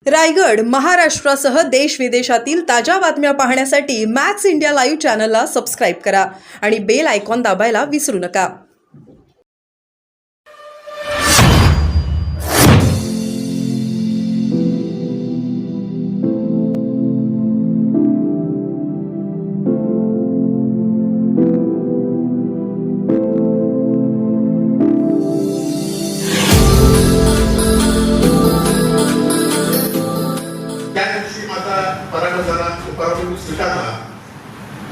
रायगड, महाराष्ट्रासह देश विदेशातील ताज्या बातम्या पाहण्यासाठी मॅक्स इंडिया लाईव्ह चॅनलला सबस्क्राईब करा आणि बेल आयकॉन दाबायला विसरू नका. पराभव स्वीकारला.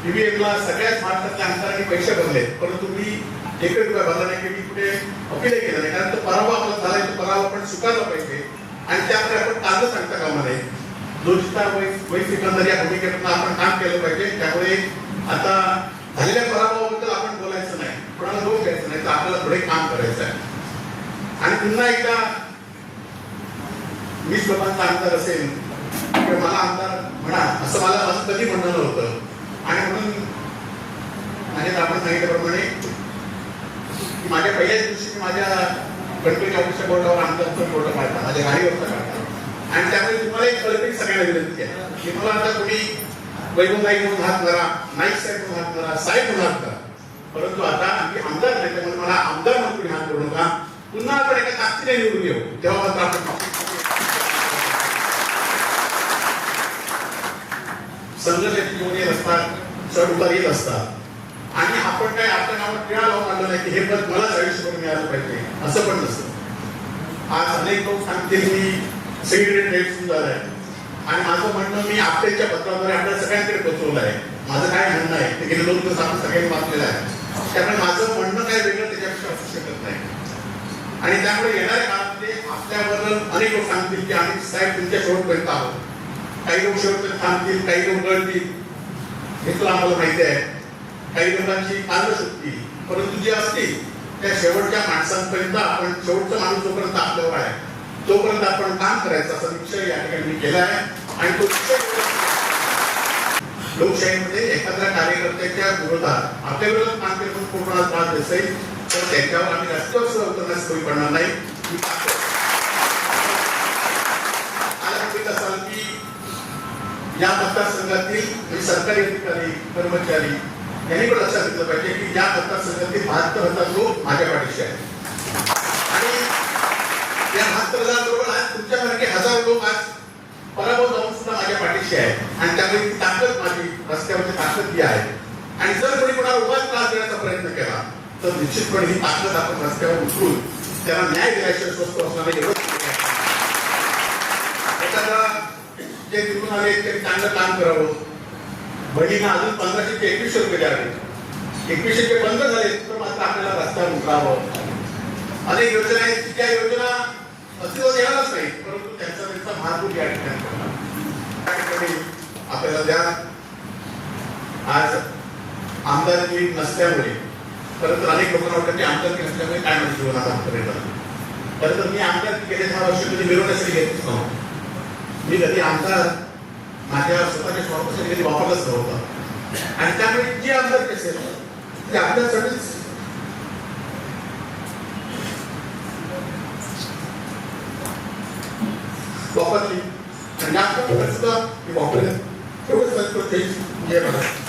ईव्हीएमला सगळ्याच महाराष्ट्रातल्या आमदारांनी पैसे भरले, परंतु मी एक रुपया भरला नाही. मी कुठे अपीलही केलं नाही, कारण तो पराभव आपला झालाय. तो पराभव आपण स्वीकारला पाहिजे आणि त्यामुळे आपण कागद सांगता कामा नये. दोषीता वैस एकंदर या भूमिकेतून आपण काम केलं पाहिजे. त्यामुळे आता झालेल्या पराभवाबद्दल आपण बोलायचं नाही, कोणाला दोष द्यायचं नाही, तर आपल्याला पुढे काम करायचं आहे. आणि पुन्हा एकदा 20 लोकांचा आमदार असेल किंवा मला आमदार म्हणा असं मला कधी म्हणणं नव्हतं. आणि म्हणून आपण सांगितल्याप्रमाणे माझ्या पहिल्याच दिवशी माझ्या गणपती ऑफिसच्या बोर्डावर आमदारचा फोटो काढला, माझ्या गाडीवरचा काढला. आणि त्यामुळे तुम्हाला एक कल्पनी सगळ्यांना विनंती आहे की मला आता कोणी वैभव नाईक म्हणून हात करा, नाईक साहेब म्हणून हात करा, साहेब म्हणून हात करा, परंतु आता आम्ही आमदार नाही, त्यामुळे मला आमदार म्हणून कोणी हात करू नका. पुन्हा आपण एका ताकदीने निवडून येऊ, तेव्हा मात्र आपण संघर्षाची जीवन येत असतात, चढ उतार येत असतात. आणि आपण काय आपल्या नावात टिळा लावून आणलं नाही की हे पद मलाच आयुष्यभर मिळालं पाहिजे, असं पण नसतं. आज अनेक लोक सांगतील मी सगळीकडे ट्रेड सुरू झालाय आणि माझं म्हणणं मी आपल्याच्या पत्राद्वारे आपल्या सगळ्यांकडे पोहोचवलं आहे. माझं काय म्हणणं आहे ते गेले 2 दिवस आपण सगळ्यांनी वाचलेलं आहे. त्यामुळे माझं म्हणणं काय वेगळं त्याच्यापेक्षा असू शकत नाही. आणि त्यामुळे येणाऱ्या काळामध्ये आपल्याबद्दल अनेक लोक सांगतील की आम्ही साहेब तुमच्या शेवटपर्यंत आहोत. काही लोक शेवटपर्यंत थांबतील, काही लोक गळतील, हे तुला आम्हाला माहिती आहे. काही लोकांची शक्ती, परंतु जी असतील त्या शेवटच्या माणसांपर्यंत आपण शेवटचा माणूस जोपर्यंत आपल्यावर आहे तोपर्यंत आपण काम करायचं असा निश्चय या ठिकाणी मी केला आहे. आणि तो लोकशाहीमध्ये एखाद्या कार्यकर्त्याच्या विरोधात आपल्या विरोधात काम केलं पण कोणाला त्रास असेल तर त्यांच्यावर आम्ही रस्त्यावर सुद्धा उतरण्यास सोयी पडणार नाही. असाल की या मतदारसंघातील सरकारी अधिकारी कर्मचारी यांनी पण लक्षात घेतलं पाहिजे की या मतदारसंघातील 72,000 लोक माझ्या पाठीशी आहेत. आणि या 72,000 लोक आज तुमच्यासारखे 1000 लोक आज पराभव जाऊन सुद्धा माझ्या पाठीशी आहेत. आणि त्यामुळे ती ताकद माझी रस्त्यावरची ताकद ती आहे. आणि जर कोणी कोणाला उगाच त्रास देण्याचा प्रयत्न केला तर निश्चितपणे ही ताकद आपण रस्त्यावर उतरून त्याला न्याय दिल्याशिवाय स्वस्त असणार नाही. जे तिथून आले त्यांनी चांगलं काम करावं. बहिणींना अजून 1500 ते 2100 रुपये द्यावे. 2100 बंद झाले तर मात्र आपल्याला रस्त्यावर उतरावं. अनेक योजना आहेत त्या योजना अस्तित्वात येणारच नाही, परंतु त्यांचा महापूर या ठिकाणी आपल्याला द्या. आज आमदारकी नसल्यामुळे खरं तर अनेक लोकांना वाटतं की आमदारकी नसल्यामुळे काय म्हणजे जीवनात आमदार. खरं तर मी आमदारकी गेले 10 वर्ष कधी मिळवण्यासाठी घेतच नव्हतं. मी कधी आमदार माझ्या स्वतःच्या स्वार्थासाठी कधी वापरलंच नव्हतं. आणि त्यामुळे जी आमदार असेल ते आपल्यासाठीच वापरली आणि सुद्धा मी वापरले. एवढंच